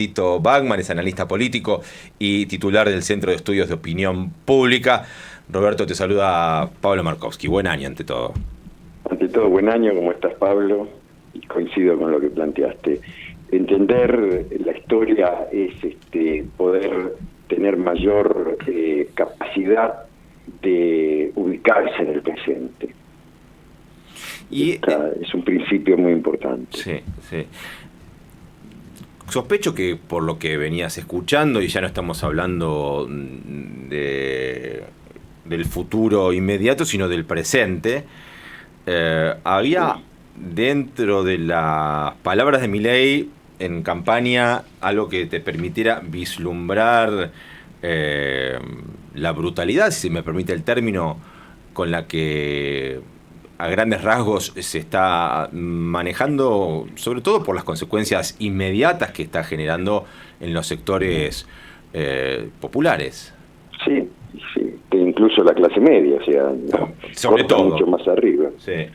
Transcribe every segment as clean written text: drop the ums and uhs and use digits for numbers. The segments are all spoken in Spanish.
Tito Bachmann es analista político y titular del Centro de Estudios de Opinión Pública. Roberto, te saluda Pablo Markowski. Buen año ante todo. Ante todo, buen año. ¿Cómo estás, Pablo? Y coincido con lo que planteaste. Entender la historia es poder tener mayor capacidad de ubicarse en el presente. Es un principio muy importante. Sí, sí. Sospecho que por lo que venías escuchando, y ya no estamos hablando del futuro inmediato, sino del presente, había dentro de las palabras de Milei en campaña algo que te permitiera vislumbrar la brutalidad, si se me permite el término, con la que a grandes rasgos se está manejando, sobre todo por las consecuencias inmediatas que está generando en los sectores populares. Sí, sí, incluso la clase media, o sea, sobre todo mucho más arriba. Sí.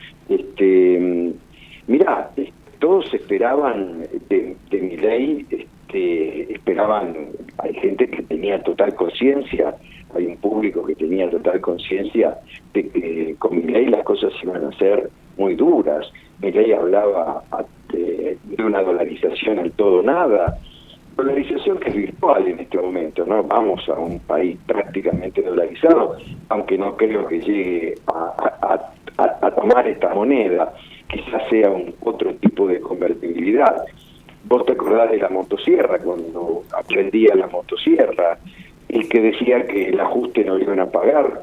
Mirá, todos esperaban de Milei, esperaban, hay gente que tenía total conciencia, hay un público que tenía total conciencia de que con Milei las cosas iban a ser muy duras. Milei hablaba de una dolarización al todo nada, dolarización que es virtual en este momento, ¿no? Vamos a un país prácticamente dolarizado, aunque no creo que llegue a tomar esta moneda, quizás sea otro tipo de convertibilidad. Vos te acordás de la motosierra, cuando aprendía la motosierra, el que decía que el ajuste no lo iban a pagar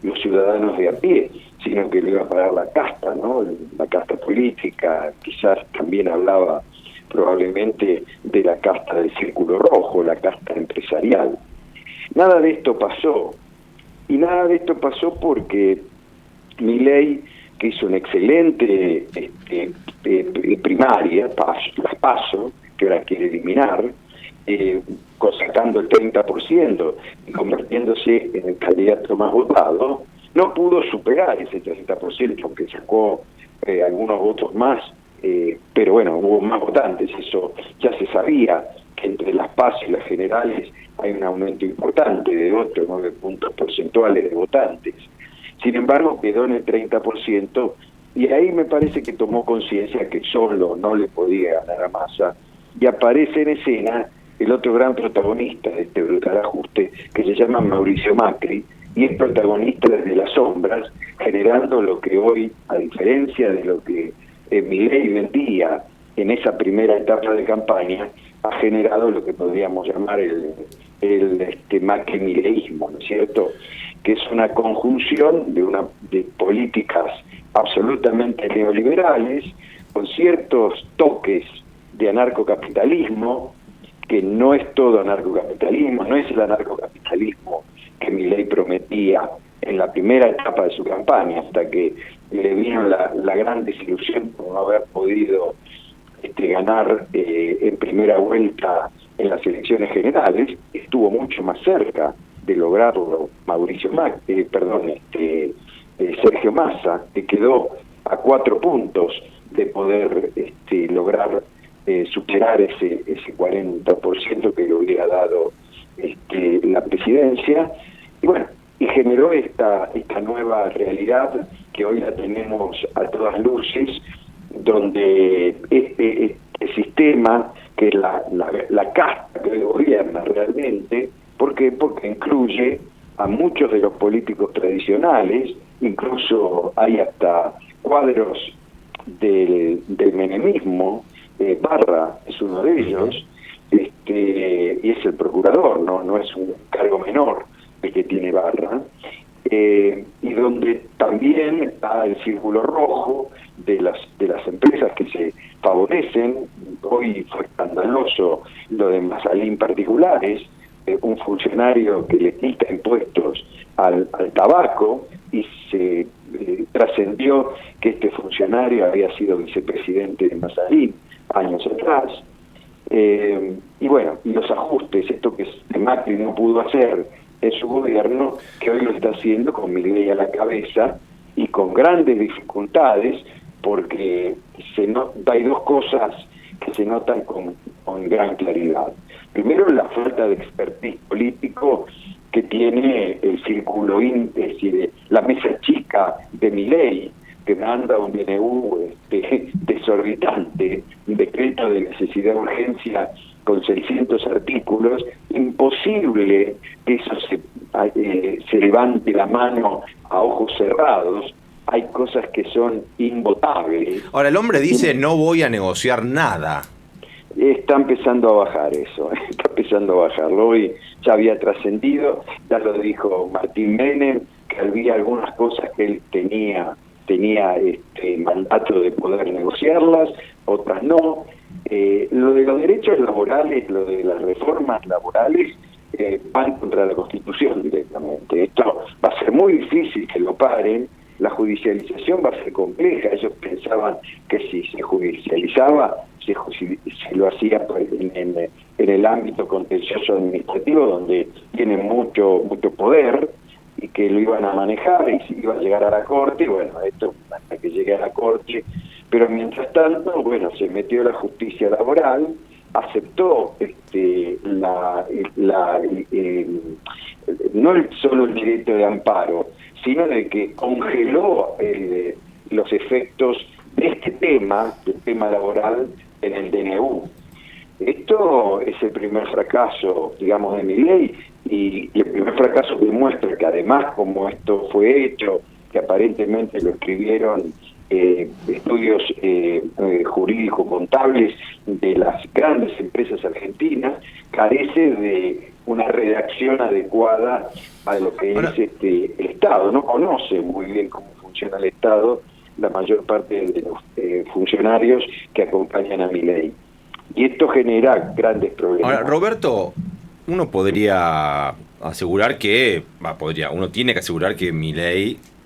los ciudadanos de a pie, sino que lo iba a pagar la casta, ¿no? La casta política. Quizás también hablaba probablemente de la casta del Círculo Rojo, la casta empresarial. Nada de esto pasó, y nada de esto pasó porque Milei, que hizo una excelente primaria, las PASO, que ahora quiere eliminar, sacando el 30% y convirtiéndose en el candidato más votado, no pudo superar ese 30%, aunque sacó algunos votos más, pero bueno, hubo más votantes, eso ya se sabía, que entre las PASO y las generales hay un aumento importante de 8 o 9 puntos porcentuales de votantes. Sin embargo, quedó en el 30%, y ahí me parece que tomó conciencia que solo no le podía ganar a Massa, y aparece en escena el otro gran protagonista de este brutal ajuste, que se llama Mauricio Macri, y es protagonista desde las sombras, generando lo que hoy, a diferencia de lo que Milei vendía en esa primera etapa de campaña, ha generado lo que podríamos llamar el Macri-mileísmo, ¿no es cierto?, que es una conjunción de políticas absolutamente neoliberales, con ciertos toques de anarcocapitalismo, que no es todo anarcocapitalismo, no es el anarcocapitalismo que Milei prometía en la primera etapa de su campaña, hasta que le vino la gran desilusión por no haber podido ganar en primera vuelta en las elecciones generales. Estuvo mucho más cerca de lograrlo Sergio Massa, que quedó a 4 puntos de poder lograr superar ese 40% que le hubiera dado la presidencia, y bueno, y generó esta nueva realidad que hoy la tenemos a todas luces, donde este sistema, que es la casta que gobierna realmente, porque incluye a muchos de los políticos tradicionales, incluso hay hasta cuadros del menemismo, Barra es uno de ellos, y es el procurador, no es un cargo menor el que tiene Barra, y donde también está el Círculo Rojo de las empresas que se favorecen. Hoy fue escandaloso lo de Masalín Particulares, un funcionario que le quita impuestos al tabaco, y se trascendió que este funcionario había sido vicepresidente de Masalín años atrás, y bueno, y los ajustes, esto que Macri no pudo hacer en su gobierno, que hoy lo está haciendo con Milei a la cabeza y con grandes dificultades, porque hay dos cosas que se notan con con gran claridad. Primero, la falta de expertise político que tiene el círculo, es decir, la mesa chica de Milei, que manda un DNU desorbitante, un decreto de necesidad de urgencia con 600 artículos, imposible que eso se levante la mano a ojos cerrados. Hay cosas que son invotables. Ahora, el hombre dice, no voy a negociar nada. Está empezando a bajar eso, está empezando a bajarlo. Hoy ya había trascendido, ya lo dijo Martín Menem, que había algunas cosas que él tenía mandato de poder negociarlas, otras no. Lo de los derechos laborales, lo de las reformas laborales, van contra la Constitución directamente. Esto va a ser muy difícil que lo paren. La judicialización va a ser compleja. Ellos pensaban que si se judicializaba, se lo hacía en el ámbito contencioso administrativo, donde tienen mucho poder, y que lo iban a manejar y se iba a llegar a la Corte. Bueno, esto hasta que llegue a la Corte, pero mientras tanto, bueno, se metió la justicia laboral, aceptó no solo el derecho de amparo, sino de que congeló los efectos de este tema, del tema laboral, en el DNU. Esto es el primer fracaso, digamos, de Milei, y el primer fracaso demuestra que además, como esto fue hecho, que aparentemente lo escribieron estudios jurídico-contables de las grandes empresas argentinas, carece de una redacción adecuada a lo que es el Estado. No conoce muy bien cómo funciona el Estado la mayor parte de los funcionarios que acompañan a Milei. Y esto genera grandes problemas. Ahora, Roberto, uno podría asegurar que, uno tiene que asegurar que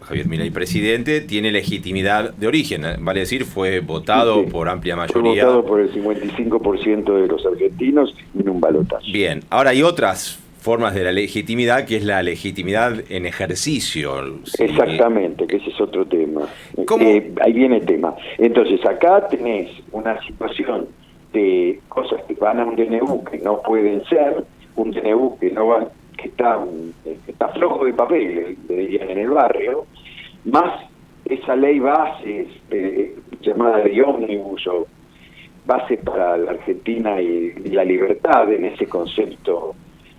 Javier Milei, presidente, tiene legitimidad de origen, vale decir, fue votado por amplia mayoría. Fue votado por el 55% de los argentinos en un balotaje. Bien, ahora hay otras formas de la legitimidad, que es la legitimidad en ejercicio. ¿Sí? Exactamente, que ese es otro tema. ¿Cómo? Ahí viene el tema. Entonces, acá tenés una situación de cosas que van a un DNU que no pueden ser, un DNU que no va, que está flojo de papel, le dirían en el barrio, más esa ley base llamada de ómnibus, o base para la Argentina y la libertad, en ese concepto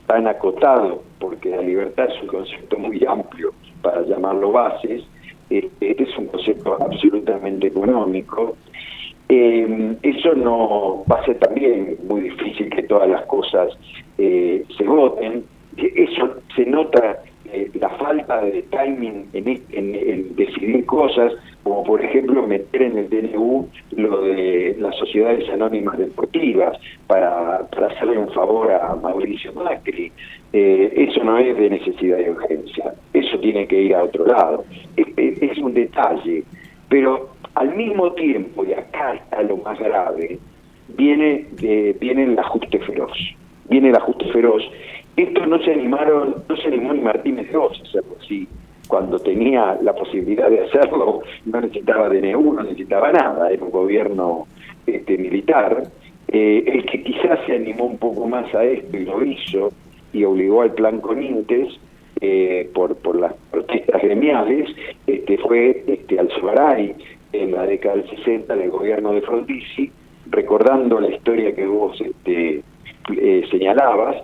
tan acotado, porque la libertad es un concepto muy amplio para llamarlo bases. Este es un concepto absolutamente económico. Eso no va a ser también muy difícil que todas las cosas se voten. Eso se nota la falta de timing en decidir cosas, como por ejemplo meter en el DNU lo de las sociedades anónimas deportivas para hacerle un favor a Mauricio Macri. Eso no es de necesidad y urgencia, eso tiene que ir a otro lado. Es un detalle, pero al mismo tiempo, y acá está lo más grave, viene el ajuste feroz. Viene el ajuste feroz. Esto no se animó ni Martínez de Oz a hacerlo así. Cuando tenía la posibilidad de hacerlo, no necesitaba DNU, no necesitaba nada, era un gobierno militar. El que quizás se animó un poco más a esto y lo hizo, y obligó al plan Conintes, por las protestas gremiales, fue Alzogaray, en la década del 60 del gobierno de Frondizi, recordando la historia que vos señalabas,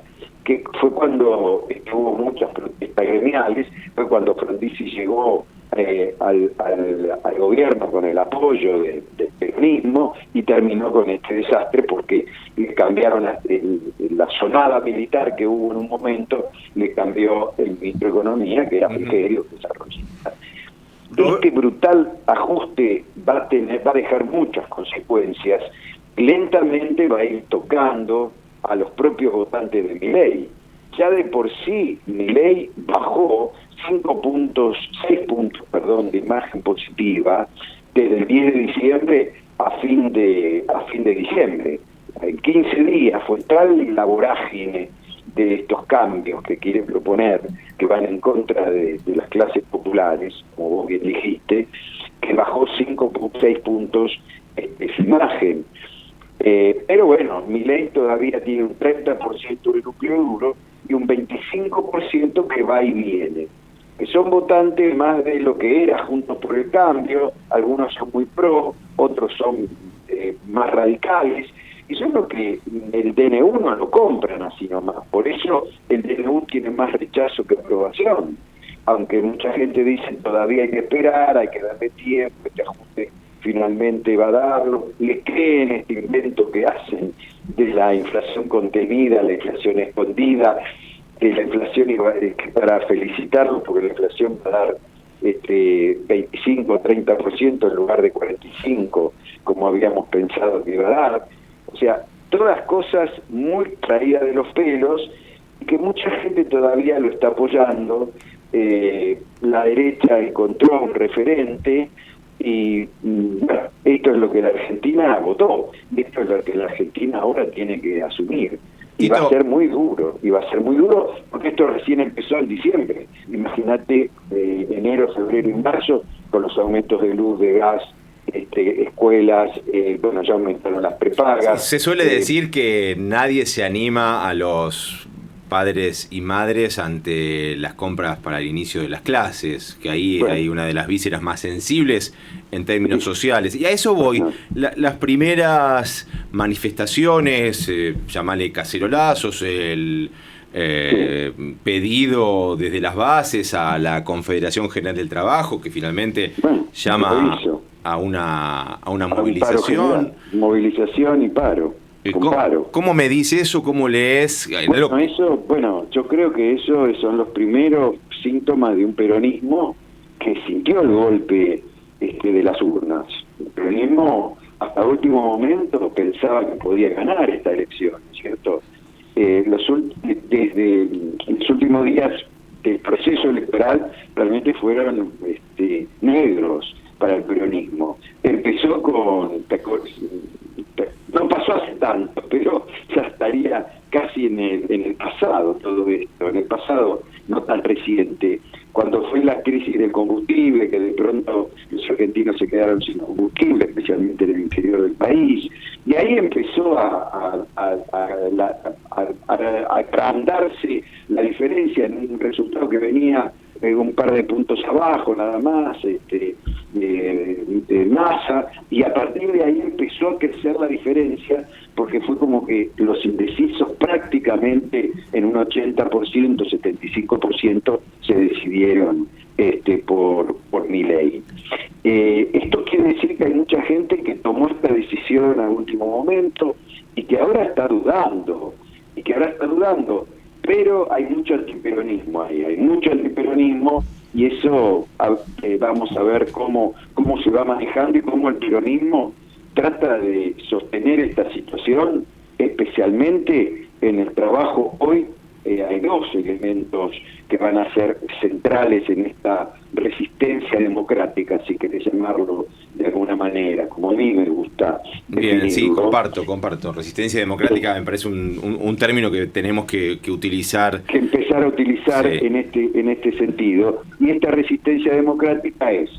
que fue cuando hubo muchas protestas gremiales, fue cuando Frondizi llegó al gobierno con el apoyo del peronismo y terminó con este desastre porque le cambiaron la sonada militar que hubo en un momento, le cambió el ministro de Economía, que era Frigerio, desarrollista. Este brutal ajuste va a dejar muchas consecuencias. Lentamente va a ir tocando a los propios votantes de Milei. Ya de por sí Milei bajó 6 puntos, de imagen positiva desde el 10 de diciembre a fin de diciembre. En 15 días fue tal la vorágine de estos cambios que quiere proponer, que van en contra de las clases populares, como vos bien dijiste, que bajó 6 puntos su imagen. Pero bueno, Milei todavía tiene un 30% de núcleo duro y un 25% que va y viene, que son votantes más de lo que era Juntos por el Cambio. Algunos son muy pro, otros son más radicales, y son los que el DNU no lo compran así nomás. Por eso el DNU tiene más rechazo que aprobación, aunque mucha gente dice todavía hay que esperar, hay que darle tiempo, este ajuste finalmente va a darlo. Le creen este invento que hacen de la inflación contenida, la inflación escondida, de la inflación para felicitarlo, porque la inflación va a dar 25 o 30% en lugar de 45%, como habíamos pensado que iba a dar. O sea, todas cosas muy traídas de los pelos, y que mucha gente todavía lo está apoyando. La derecha encontró un referente, y bueno, esto es lo que la Argentina votó, esto es lo que la Argentina ahora tiene que asumir. Y va a ser muy duro, porque esto recién empezó en diciembre. Imagínate enero, febrero y marzo, con los aumentos de luz, de gas, escuelas, bueno, ya aumentaron las prepagas. Se suele decir que nadie se anima a los padres y madres ante las compras para el inicio de las clases, que ahí hay una de las vísceras más sensibles en términos sociales. Y a eso voy. Las primeras manifestaciones, llamale cacerolazos, el pedido desde las bases a la Confederación General del Trabajo, que finalmente llama a una movilización. Movilización y paro. ¿Cómo me dice eso? ¿Cómo lees? Bueno, yo creo que eso son los primeros síntomas de un peronismo que sintió el golpe de las urnas. El peronismo hasta último momento pensaba que podía ganar esta elección, ¿cierto? Desde los últimos días del proceso electoral realmente fueron negros para el peronismo. Empezó no pasó hace tanto, pero ya estaría casi en el pasado todo esto, en el pasado no tan reciente, cuando fue la crisis del combustible, que de pronto los argentinos se quedaron sin combustible, especialmente en el interior del país, y ahí empezó a agrandarse la diferencia en un resultado que venía un par de puntos abajo nada más, de Massa, y a partir de ahí empezó a crecer la diferencia, porque fue como que los indecisos prácticamente en un 80%, 75% se decidieron por Milei. Esto quiere decir que hay mucha gente que tomó esta decisión a último momento y que ahora está dudando, pero hay mucho antiperonismo ahí, y eso vamos a ver cómo se va manejando y cómo el peronismo trata de sostener esta situación, especialmente en el trabajo. Hoy hay dos elementos que van a ser centrales en esta resistencia democrática, si querés llamarlo de alguna manera, como a mí me gusta definirlo. Bien, sí, comparto. Resistencia democrática me parece un término que tenemos que utilizar. Que empezar a utilizar en este sentido. Y esta resistencia democrática es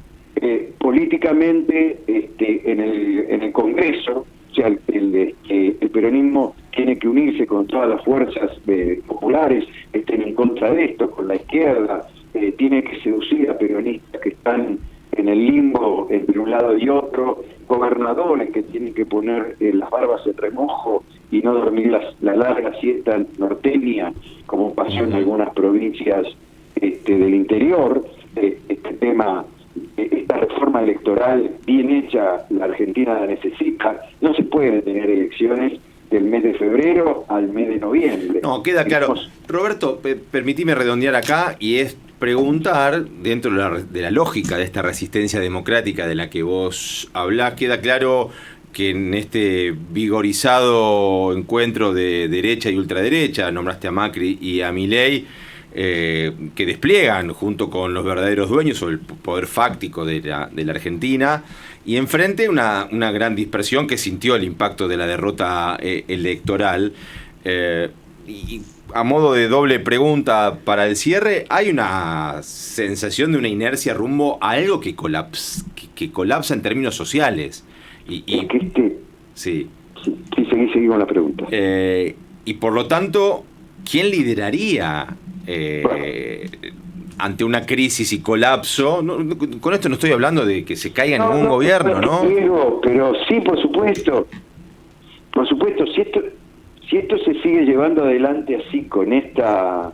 políticamente en el Congreso. O sea, el peronismo tiene que unirse con todas las fuerzas populares que estén en contra de esto, con la izquierda, tiene que seducir a peronistas que están en el limbo entre un lado y otro, gobernadores que tienen que poner las barbas en remojo y no dormir la larga siesta norteña, como pasó en algunas provincias del interior. Esta reforma electoral bien hecha, la Argentina la necesita. No se pueden tener elecciones del mes de febrero al mes de noviembre. No, queda claro. Roberto, permitime redondear acá, y es preguntar, dentro de la lógica de esta resistencia democrática de la que vos hablás, queda claro que en este vigorizado encuentro de derecha y ultraderecha, nombraste a Macri y a Milei, que despliegan junto con los verdaderos dueños o el poder fáctico de la Argentina, y enfrente una gran dispersión que sintió el impacto de la derrota electoral. Y a modo de doble pregunta para el cierre, hay una sensación de una inercia rumbo a algo que colapsa en términos sociales. Sí. Sí, seguí con la pregunta. Y por lo tanto, ¿quién lideraría ante una crisis y colapso? Con esto no estoy hablando de que se caiga ningún gobierno, ¿no? Pero sí, por supuesto, si esto se sigue llevando adelante así con esta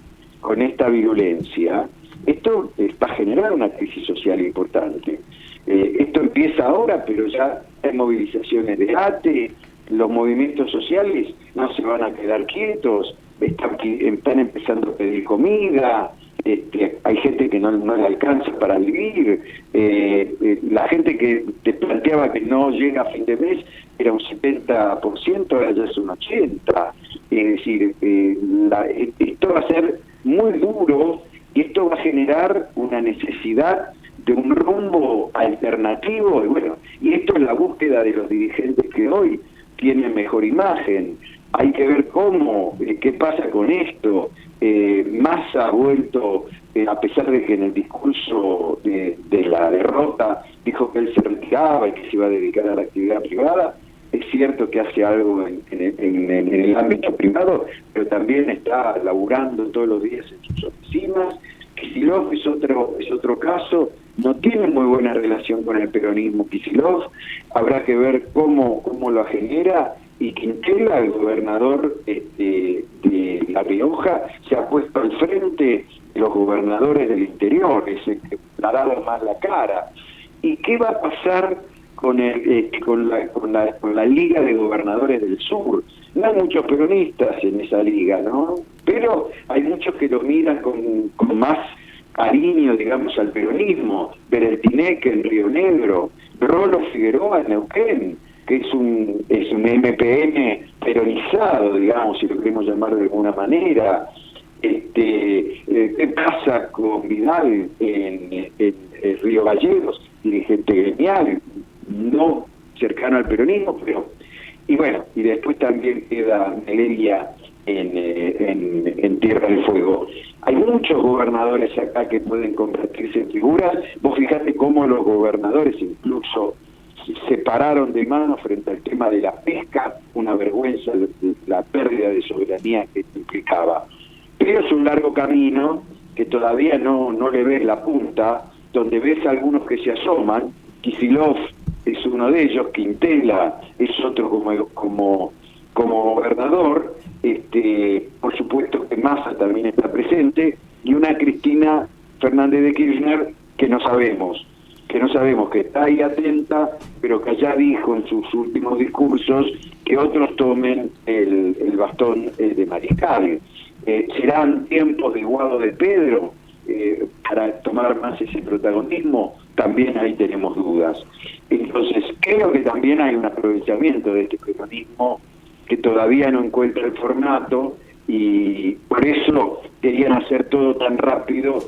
virulencia, esto va a generar una crisis social importante. Esto empieza ahora, pero ya hay movilizaciones de ATE, los movimientos sociales no se van a quedar quietos, están empezando a pedir comida, hay gente que no le alcanza para vivir, la gente que te planteaba que no llega a fin de mes era un 70%, ahora ya es un 80%, es decir, esto va a ser muy duro y esto va a generar una necesidad de un rumbo alternativo, y esto es la búsqueda de los dirigentes que hoy tienen mejor imagen. Hay que ver qué pasa con esto. Massa ha vuelto, a pesar de que en el discurso de la derrota dijo que él se retiraba y que se iba a dedicar a la actividad privada, es cierto que hace algo en el ámbito privado, pero también está laburando todos los días en sus oficinas. Kicillof es otro caso, no tiene muy buena relación con el peronismo Kicillof, habrá que ver cómo lo genera. Y Quintela, el gobernador de La Rioja, se ha puesto al frente de los gobernadores del interior, es el que ha dado más la cara. ¿Y qué va a pasar con la Liga de Gobernadores del Sur? No hay muchos peronistas en esa liga, ¿no? Pero hay muchos que lo miran con más cariño, digamos, al peronismo. Bereltineque en Río Negro, Rolo Figueroa en Neuquén, que es un MPN peronizado, digamos, si lo queremos llamar de alguna manera. ¿Qué pasa con Vidal en Río Gallegos, dirigente gremial, no cercano al peronismo, pero... Y después también queda Melelia en Tierra del Fuego. Hay muchos gobernadores acá que pueden convertirse en figuras. Vos fijate cómo los gobernadores incluso se pararon de mano frente al tema de la pesca, una vergüenza la pérdida de soberanía que implicaba. Pero es un largo camino que todavía no le ves la punta, donde ves a algunos que se asoman. Kicillof es uno de ellos, Quintela es otro como gobernador, por supuesto que Massa también está presente, y una Cristina Fernández de Kirchner que no sabemos, que está ahí atenta, pero que ya dijo en sus últimos discursos que otros tomen el bastón de mariscal. ¿Serán tiempos de Guado de Pedro para tomar más ese protagonismo? También ahí tenemos dudas. Entonces, creo que también hay un aprovechamiento de este peronismo que todavía no encuentra el formato y por eso querían hacer todo tan rápido,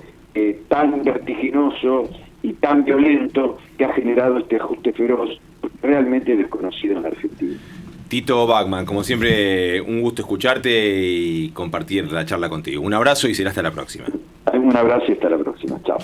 tan vertiginoso y tan violento que ha generado este ajuste feroz realmente desconocido en la Argentina. Tito Bachmann, como siempre, un gusto escucharte y compartir la charla contigo. Un abrazo y será hasta la próxima. Un abrazo y hasta la próxima. Chao.